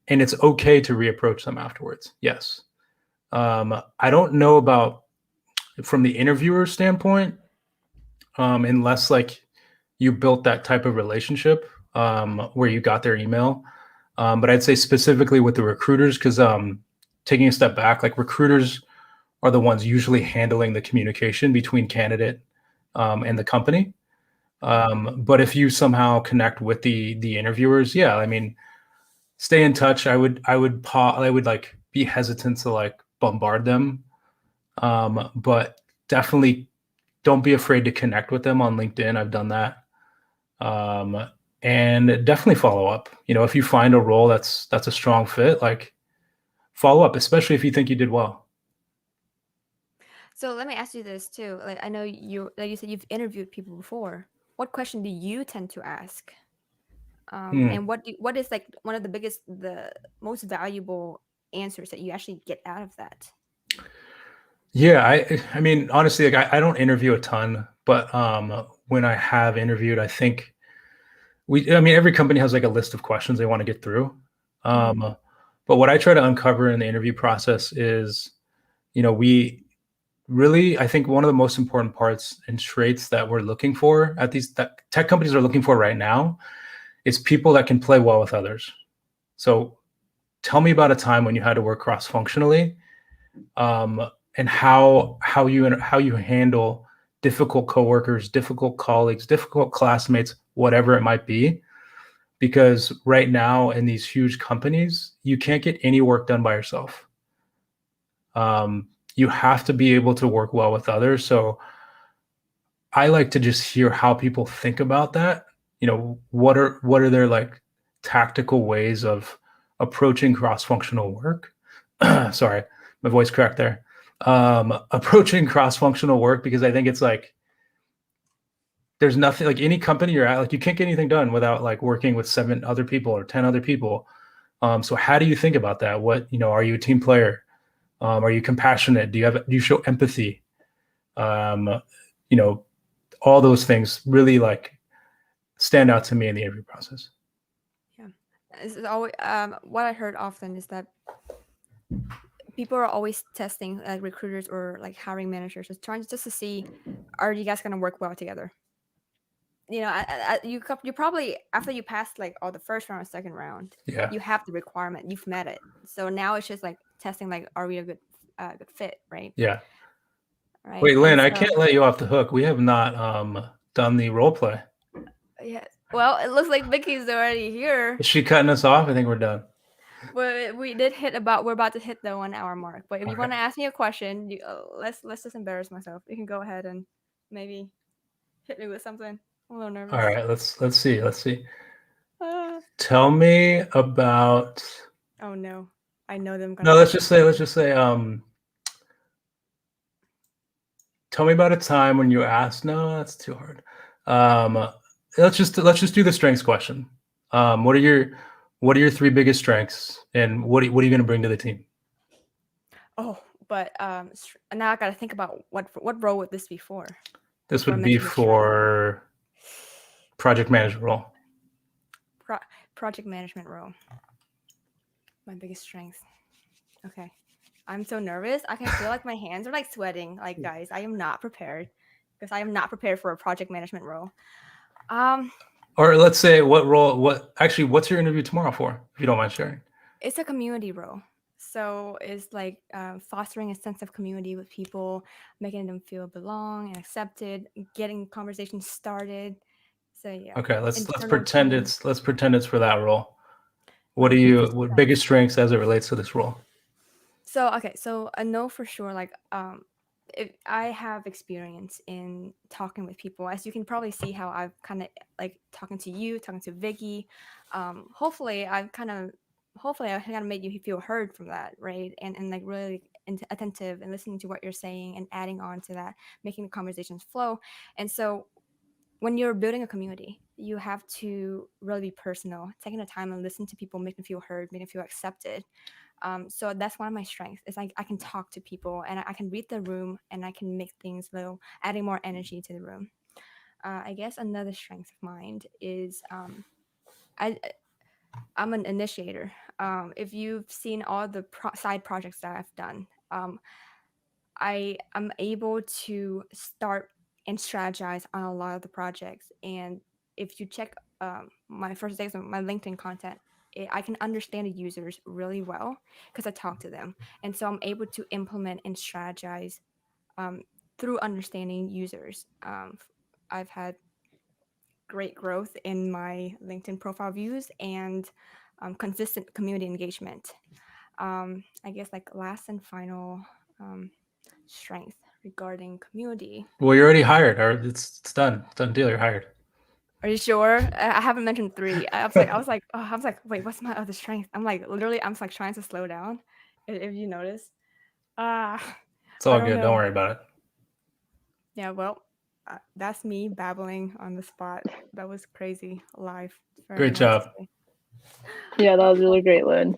and it's okay to reapproach them afterwards. Yes. I don't know about from the interviewer standpoint, unless like you built that type of relationship where you got their email. But I'd say specifically with the recruiters, because taking a step back, like recruiters are the ones usually handling the communication between candidate and the company. But if you somehow connect with the interviewers, yeah, I mean, stay in touch. I would like be hesitant to like bombard them, but definitely don't be afraid to connect with them on LinkedIn. I've done that. Um, and definitely follow up. You know, if you find a role that's a strong fit, like follow up, especially if you think you did well. So let me ask you this too. Like I know like you said, you've interviewed people before. What question do you tend to ask? Hmm. And what is like one of the most valuable answers that you actually get out of that? Yeah, I mean, honestly, like I don't interview a ton, but when I have interviewed, I think I mean, every company has like a list of questions they want to get through. Mm-hmm. But what I try to uncover in the interview process is, you know, we really, I think one of the most important parts and traits that we're looking for at these that tech companies are looking for right now is people that can play well with others. So tell me about a time when you had to work cross-functionally, and how you handle difficult coworkers, difficult colleagues, difficult classmates, whatever it might be. Because right now in these huge companies, you can't get any work done by yourself. You have to be able to work well with others. So I like to just hear how people think about that. You know, what are their like tactical ways of approaching cross-functional work? Sorry, my voice cracked there. Approaching cross-functional work, because I think it's like there's nothing like any company you're at, like you can't get anything done without like working with 7 other people or 10 other people. So how do you think about that? What, you know, are you a team player? Are you compassionate? Do you show empathy? Um, you know, all those things really like stand out to me in the interview process. Yeah, this is always what I heard often is that people are always testing, like recruiters or like hiring managers, is trying just to see, are you guys gonna work well together? You know, you probably after you pass like all the first round or second round, Yeah. you have the requirement, you've met it. So now it's just like testing, like, are we a good fit, right? Yeah. Right, Wait, and Lynn, I so can't let you off the hook. We have not done the role play. yeah. Well, it looks like Vicky's already here. Is she cutting us off? I think we're done. But we're about to hit the 1 hour mark. But if you want Okay. to ask me a question, let's just embarrass myself. You can go ahead and maybe hit me with something. I'm a little All nervous. right. Let's see. Let's see. Ah. Tell me about. Oh no, I know them No, gonna ask me. let's just say. Tell me about a time when you asked. No, that's too hard. Um, let's just do the strengths question. What are your 3 biggest strengths, and what are you going to bring to the team? Oh, but now I gotta think about what role would this be for This before I would be mention the strength. for project manager role. Pro- project management role. My biggest strength. Okay. I'm so nervous. I can feel like my hands are like sweating. Like, guys, I am not prepared because I am not prepared for a project management role. Um, Or let's say what role? What's your interview tomorrow for? If you don't mind sharing. it's a community role. So it's like fostering a sense of community with people, making them feel belong and accepted, getting conversations started. So yeah, Okay, let's internal pretend team. it's for that role. My biggest What strength. biggest strengths as it relates to this role? So I know for sure, like, if I have experience in talking with people, as you can probably see how I've kind of like talking to you, talking to Vicky. Hopefully, hopefully I kind of made you feel heard from that, right? And like really attentive and listening to what you're saying and adding on to that, making the conversations flow. And so when you're building a community, you have to really be personal, taking the time and listen to people, make them feel heard, make them feel accepted. So that's one of my strengths is like I can talk to people and I can read the room and I can make things little, adding more energy to the room. I guess another strength of mine is I I'm an initiator. If you've seen all the side projects that I've done, I am able to start and strategize on a lot of the projects. And if you check my first days of my LinkedIn content, I can understand the users really well because I talk to them. And so I'm able to implement and strategize um, through understanding users. I've had great growth in my LinkedIn profile views and consistent community engagement. I guess like last and final strength regarding community. Well, you're already hired, or it's done. It's done deal. You're hired. Are you sure? I haven't mentioned three. I was like, wait, what's my other strength? I'm like, literally, I'm like trying to slow down. If you notice, uh, It's I all don't good. Don't know. worry about it. Yeah, well, that's me babbling on the spot. That was crazy live for Great everyone to job. see. Yeah, that Well, was really great, Lynn.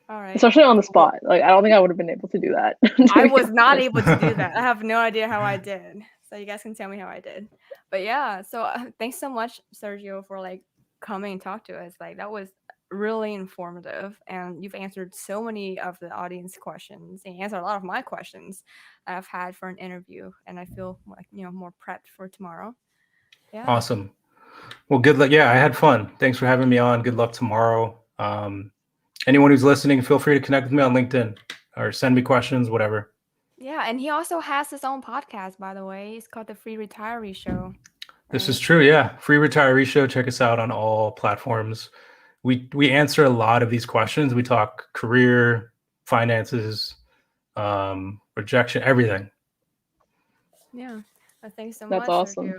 all right. Especially on the Well, spot. Like I don't think I would have been able to do that. To I be was not honest. able to do that. I have no idea how I did. So you guys can tell me how I did. But yeah, so thanks so much, Sergio, for like coming and talk to us. Like that was really informative, and you've answered so many of the audience questions and answered a lot of my questions that I've had for an interview, and I feel like more prepped for tomorrow. Yeah. Awesome. Well, good luck. Yeah, I had fun. Thanks for having me on. Good luck tomorrow. Anyone who's listening, feel free to connect with me on LinkedIn or send me questions, whatever. Yeah, and he also has his own podcast, by the way. It's called the Free Retiree Show, This is right? true. Yeah. Free Retiree Show. Check us out on all platforms. We answer a lot of these questions. We talk career, finances, rejection, everything. Yeah. Well, thanks so That's much, awesome. Sergio.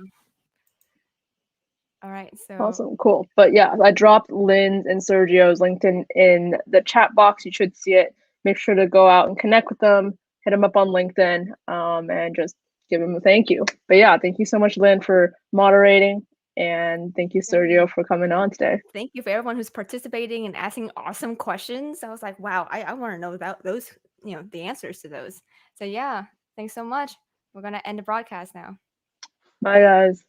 All right, so Awesome, cool. But yeah, I dropped Lynn's and Sergio's LinkedIn in the chat box. You should see it. Make sure to go out and connect with them, hit them up on LinkedIn, and just give them a thank you. But yeah, thank you so much, Lynn, for moderating, and thank you, yeah. Sergio, for coming on today. Thank you for everyone who's participating and asking awesome questions. I was like, wow, I want to know about those, the answers to those. So yeah, thanks so much. We're gonna end the broadcast now. Bye, guys.